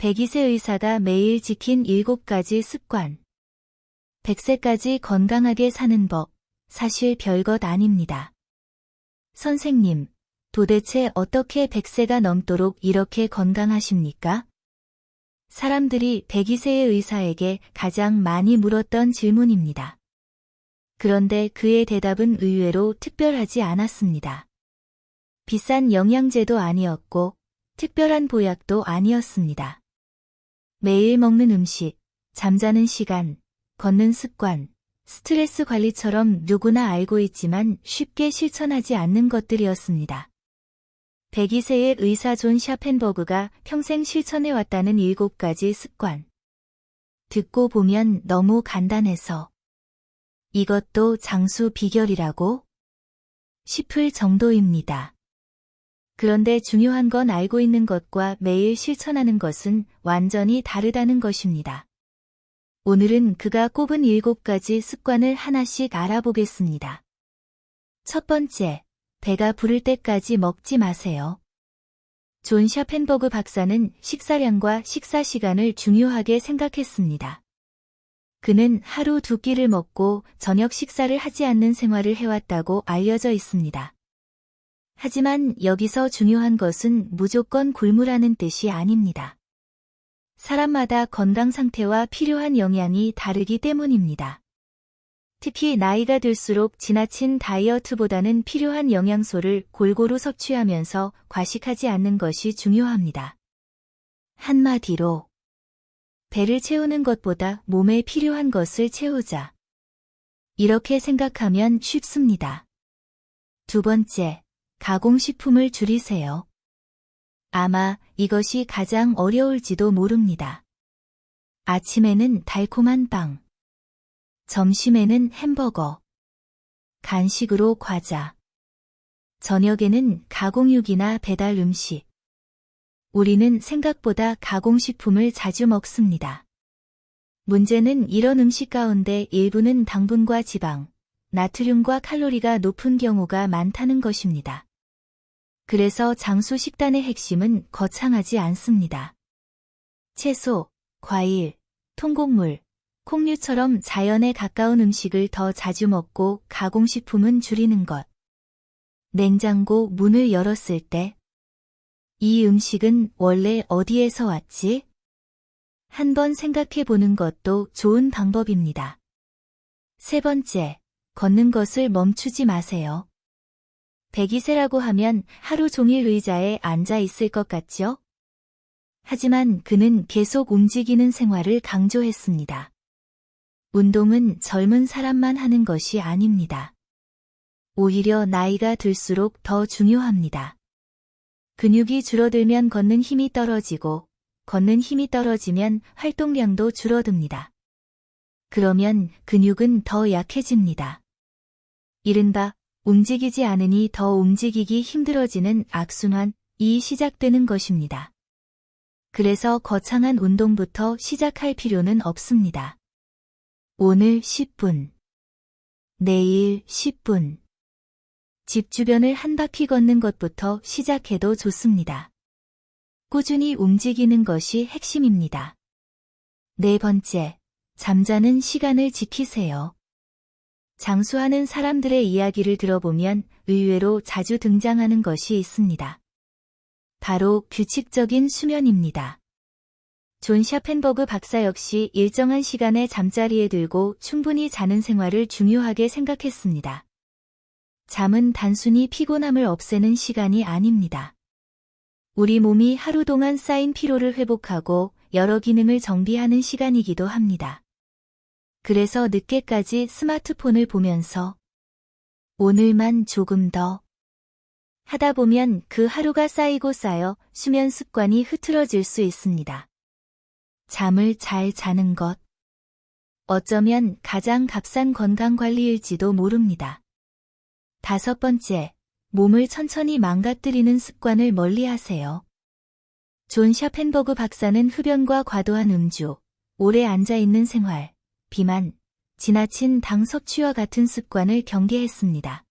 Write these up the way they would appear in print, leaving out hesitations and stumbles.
백이세 의사가 매일 지킨 7가지 습관. 100세까지 건강하게 사는 법, 사실 별것 아닙니다. 선생님, 도대체 어떻게 100세가 넘도록 이렇게 건강하십니까? 사람들이 백이세의 의사에게 가장 많이 물었던 질문입니다. 그런데 그의 대답은 의외로 특별하지 않았습니다. 비싼 영양제도 아니었고, 특별한 보약도 아니었습니다. 매일 먹는 음식, 잠자는 시간, 걷는 습관, 스트레스 관리처럼 누구나 알고 있지만 쉽게 실천하지 않는 것들이었습니다. 102세의 의사 존 샤펜버그가 평생 실천해왔다는 7가지 습관. 듣고 보면 너무 간단해서 이것도 장수 비결이라고? 싶을 정도입니다. 그런데 중요한 건 알고 있는 것과 매일 실천하는 것은 완전히 다르다는 것입니다. 오늘은 그가 꼽은 7가지 습관을 하나씩 알아보겠습니다. 첫 번째, 배가 부를 때까지 먹지 마세요. 존 샤펜버그 박사는 식사량과 식사 시간을 중요하게 생각했습니다. 그는 하루 2끼를 먹고 저녁 식사를 하지 않는 생활을 해왔다고 알려져 있습니다. 하지만 여기서 중요한 것은 무조건 굶으라는 뜻이 아닙니다. 사람마다 건강 상태와 필요한 영양이 다르기 때문입니다. 특히 나이가 들수록 지나친 다이어트보다는 필요한 영양소를 골고루 섭취하면서 과식하지 않는 것이 중요합니다. 한마디로 배를 채우는 것보다 몸에 필요한 것을 채우자. 이렇게 생각하면 쉽습니다. 두 번째, 가공식품을 줄이세요. 아마 이것이 가장 어려울지도 모릅니다. 아침에는 달콤한 빵, 점심에는 햄버거, 간식으로 과자, 저녁에는 가공육이나 배달 음식. 우리는 생각보다 가공식품을 자주 먹습니다. 문제는 이런 음식 가운데 일부는 당분과 지방, 나트륨과 칼로리가 높은 경우가 많다는 것입니다. 그래서 장수 식단의 핵심은 거창하지 않습니다. 채소, 과일, 통곡물, 콩류처럼 자연에 가까운 음식을 더 자주 먹고 가공식품은 줄이는 것. 냉장고 문을 열었을 때 이 음식은 원래 어디에서 왔지? 한번 생각해 보는 것도 좋은 방법입니다. 세 번째, 걷는 것을 멈추지 마세요. 102세라고 하면 하루 종일 의자에 앉아 있을 것 같죠? 하지만 그는 계속 움직이는 생활을 강조했습니다. 운동은 젊은 사람만 하는 것이 아닙니다. 오히려 나이가 들수록 더 중요합니다. 근육이 줄어들면 걷는 힘이 떨어지고, 걷는 힘이 떨어지면 활동량도 줄어듭니다. 그러면 근육은 더 약해집니다. 이른바 움직이지 않으니 더 움직이기 힘들어지는 악순환이 시작되는 것입니다. 그래서 거창한 운동부터 시작할 필요는 없습니다. 오늘 10분, 내일 10분. 집 주변을 한 바퀴 걷는 것부터 시작해도 좋습니다. 꾸준히 움직이는 것이 핵심입니다. 네 번째, 잠자는 시간을 지키세요. 장수하는 사람들의 이야기를 들어보면 의외로 자주 등장하는 것이 있습니다. 바로 규칙적인 수면입니다. 존 샤펜버그 박사 역시 일정한 시간에 잠자리에 들고 충분히 자는 생활을 중요하게 생각했습니다. 잠은 단순히 피곤함을 없애는 시간이 아닙니다. 우리 몸이 하루 동안 쌓인 피로를 회복하고 여러 기능을 정비하는 시간이기도 합니다. 그래서 늦게까지 스마트폰을 보면서 오늘만 조금 더 하다 보면 그 하루가 쌓이고 쌓여 수면 습관이 흐트러질 수 있습니다. 잠을 잘 자는 것. 어쩌면 가장 값싼 건강관리일지도 모릅니다. 다섯 번째, 몸을 천천히 망가뜨리는 습관을 멀리하세요. 존 샤펜버그 박사는 흡연과 과도한 음주, 오래 앉아있는 생활, 비만, 지나친 당 섭취와 같은 습관을 경계했습니다.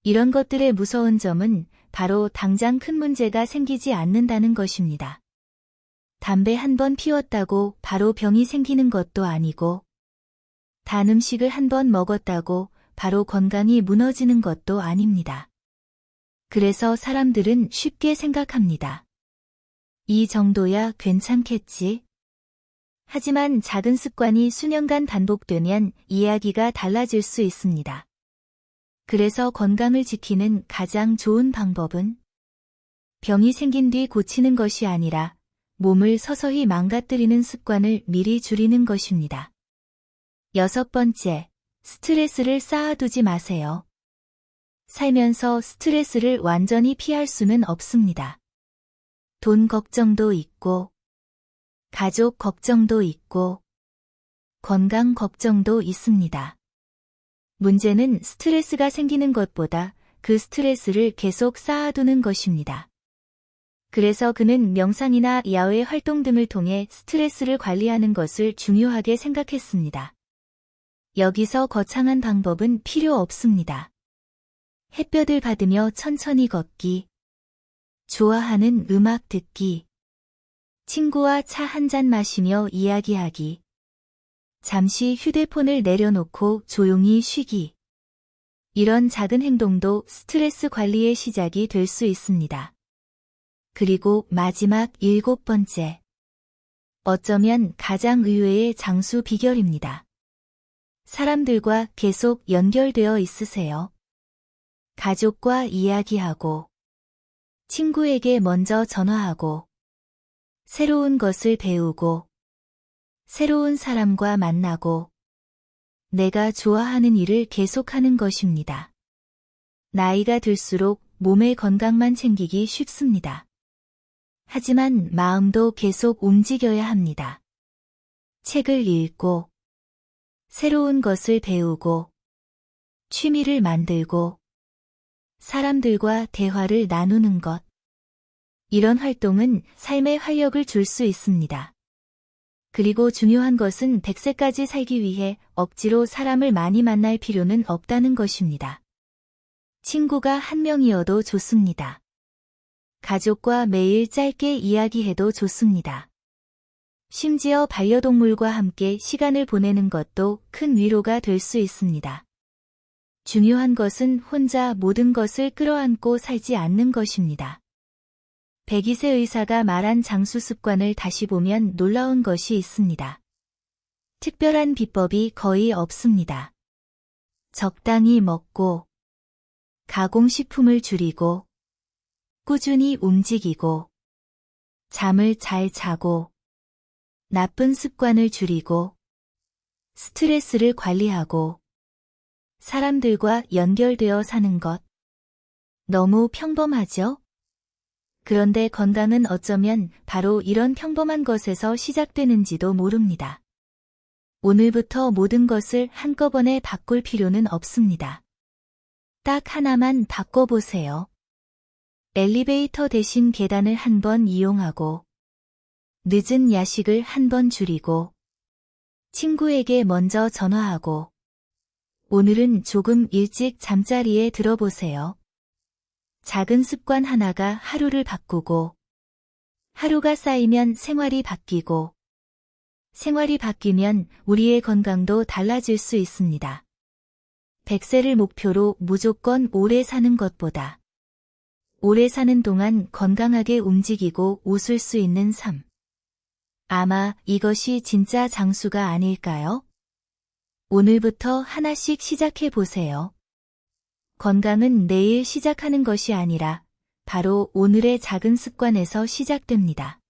이런 것들의 무서운 점은 바로 당장 큰 문제가 생기지 않는다는 것입니다. 담배 한 번 피웠다고 바로 병이 생기는 것도 아니고, 단 음식을 한 번 먹었다고 바로 건강이 무너지는 것도 아닙니다. 그래서 사람들은 쉽게 생각합니다. 이 정도야 괜찮겠지? 하지만 작은 습관이 수년간 반복되면 이야기가 달라질 수 있습니다. 그래서 건강을 지키는 가장 좋은 방법은 병이 생긴 뒤 고치는 것이 아니라 몸을 서서히 망가뜨리는 습관을 미리 줄이는 것입니다. 6번째, 스트레스를 쌓아두지 마세요. 살면서 스트레스를 완전히 피할 수는 없습니다. 돈 걱정도 있고, 가족 걱정도 있고, 건강 걱정도 있습니다. 문제는 스트레스가 생기는 것보다 그 스트레스를 계속 쌓아두는 것입니다. 그래서 그는 명상이나 야외 활동 등을 통해 스트레스를 관리하는 것을 중요하게 생각했습니다. 여기서 거창한 방법은 필요 없습니다. 햇볕을 받으며 천천히 걷기, 좋아하는 음악 듣기, 친구와 차 한 잔 마시며 이야기하기, 잠시 휴대폰을 내려놓고 조용히 쉬기. 이런 작은 행동도 스트레스 관리의 시작이 될 수 있습니다. 그리고 마지막 7번째. 어쩌면 가장 의외의 장수 비결입니다. 사람들과 계속 연결되어 있으세요. 가족과 이야기하고, 친구에게 먼저 전화하고, 새로운 것을 배우고, 새로운 사람과 만나고, 내가 좋아하는 일을 계속하는 것입니다. 나이가 들수록 몸의 건강만 챙기기 쉽습니다. 하지만 마음도 계속 움직여야 합니다. 책을 읽고, 새로운 것을 배우고, 취미를 만들고, 사람들과 대화를 나누는 것. 이런 활동은 삶에 활력을 줄 수 있습니다. 그리고 중요한 것은 100세까지 살기 위해 억지로 사람을 많이 만날 필요는 없다는 것입니다. 친구가 한 명이어도 좋습니다. 가족과 매일 짧게 이야기해도 좋습니다. 심지어 반려동물과 함께 시간을 보내는 것도 큰 위로가 될 수 있습니다. 중요한 것은 혼자 모든 것을 끌어안고 살지 않는 것입니다. 백이세 의사가 말한 장수 습관을 다시 보면 놀라운 것이 있습니다. 특별한 비법이 거의 없습니다. 적당히 먹고, 가공식품을 줄이고, 꾸준히 움직이고, 잠을 잘 자고, 나쁜 습관을 줄이고, 스트레스를 관리하고, 사람들과 연결되어 사는 것. 너무 평범하죠? 그런데 건강은 어쩌면 바로 이런 평범한 것에서 시작되는지도 모릅니다. 오늘부터 모든 것을 한꺼번에 바꿀 필요는 없습니다. 딱 하나만 바꿔보세요. 엘리베이터 대신 계단을 한 번 이용하고, 늦은 야식을 한 번 줄이고, 친구에게 먼저 전화하고, 오늘은 조금 일찍 잠자리에 들어보세요. 작은 습관 하나가 하루를 바꾸고, 하루가 쌓이면 생활이 바뀌고, 생활이 바뀌면 우리의 건강도 달라질 수 있습니다. 100세를 목표로 무조건 오래 사는 것보다 오래 사는 동안 건강하게 움직이고 웃을 수 있는 삶. 아마 이것이 진짜 장수가 아닐까요? 오늘부터 하나씩 시작해 보세요. 건강은 내일 시작하는 것이 아니라 바로 오늘의 작은 습관에서 시작됩니다.